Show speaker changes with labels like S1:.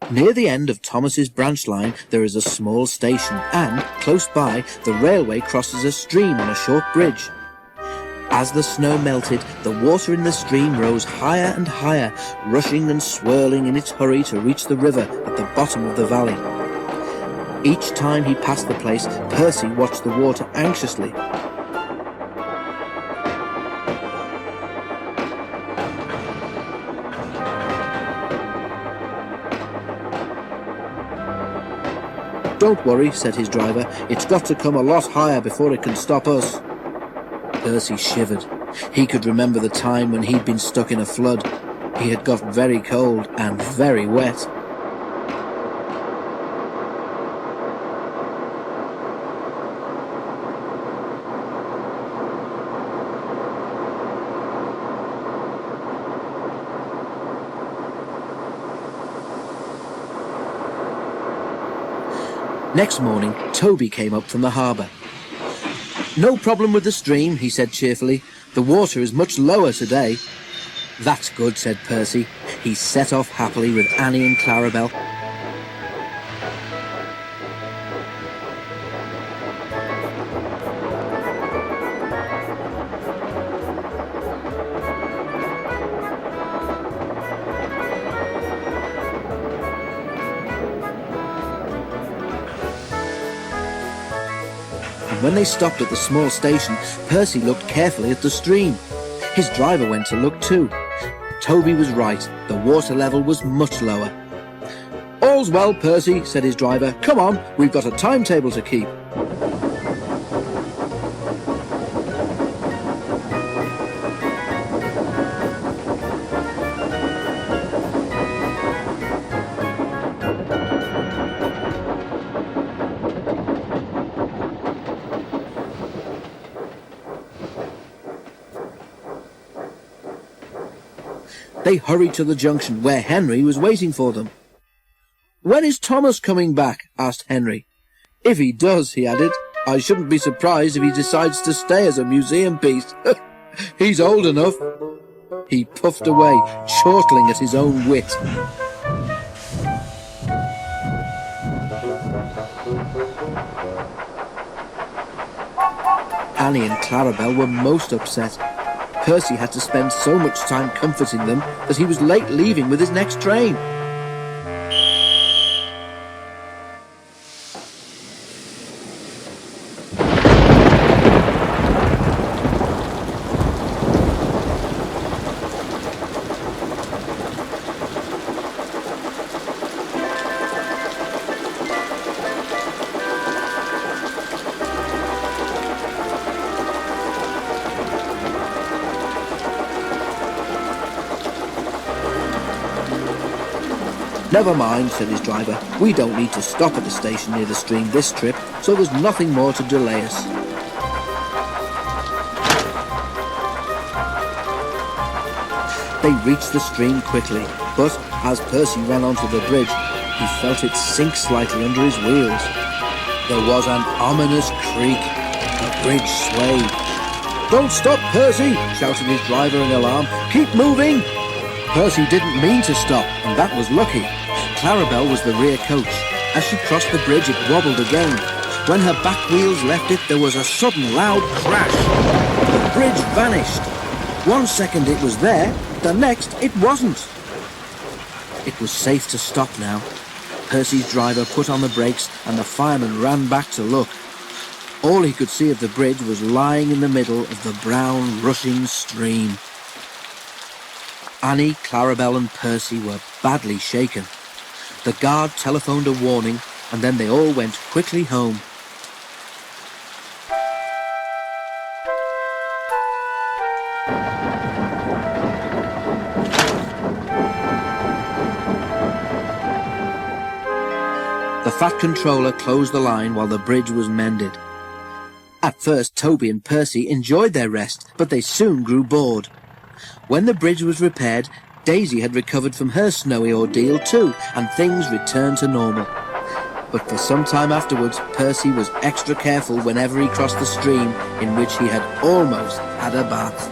S1: Near the end of Thomas's branch line there is a small station, and, close by, the railway crosses a stream on a short bridge. As the snow melted, the water in the stream rose higher and higher, rushing and swirling in its hurry to reach the river at the bottom of the valley. Each time he passed the place, Percy watched the water anxiously. "Don't worry," said his driver. "It's got to come a lot higher before it can stop us." Percy shivered. He could remember the time when he'd been stuck in a flood. He had got very cold and very wet. Next morning, Toby came up from the harbour. "No problem with the stream," he said cheerfully. "The water is much lower today." "That's good," said Percy. He set off happily with Annie and Clarabel. When they stopped at the small station, Percy looked carefully at the stream. His driver went to look too. Toby was right. The water level was much lower. "All's well, Percy," said his driver. "Come on, we've got a timetable to keep." They hurried to the junction where Henry was waiting for them. "When is Thomas coming back?" asked Henry. "If he does," he added, "I shouldn't be surprised if he decides to stay as a museum piece. He's old enough." He puffed away, chortling at his own wit. Annie and Clarabel were most upset. Percy had to spend so much time comforting them that he was late leaving with his next train. "Never mind," said his driver. "We don't need to stop at the station near the stream this trip, so there's nothing more to delay us." They reached the stream quickly, but as Percy ran onto the bridge, he felt it sink slightly under his wheels. There was an ominous creak. The bridge swayed. "Don't stop, Percy!" shouted his driver in alarm. "Keep moving!" Percy didn't mean to stop, and that was lucky. Clarabel was the rear coach. As she crossed the bridge, it wobbled again. When her back wheels left it, there was a sudden loud crash. The bridge vanished. One second it was there, the next it wasn't. It was safe to stop now. Percy's driver put on the brakes, and the fireman ran back to look. All he could see of the bridge was lying in the middle of the brown, rushing stream. Annie, Clarabel and Percy were badly shaken. The guard telephoned a warning, and then they all went quickly home. The Fat Controller closed the line while the bridge was mended. At first, Toby and Percy enjoyed their rest, but they soon grew bored. When the bridge was repaired, Daisy had recovered from her snowy ordeal too, and things returned to normal. But for some time afterwards, Percy was extra careful whenever he crossed the stream in which he had almost had a bath.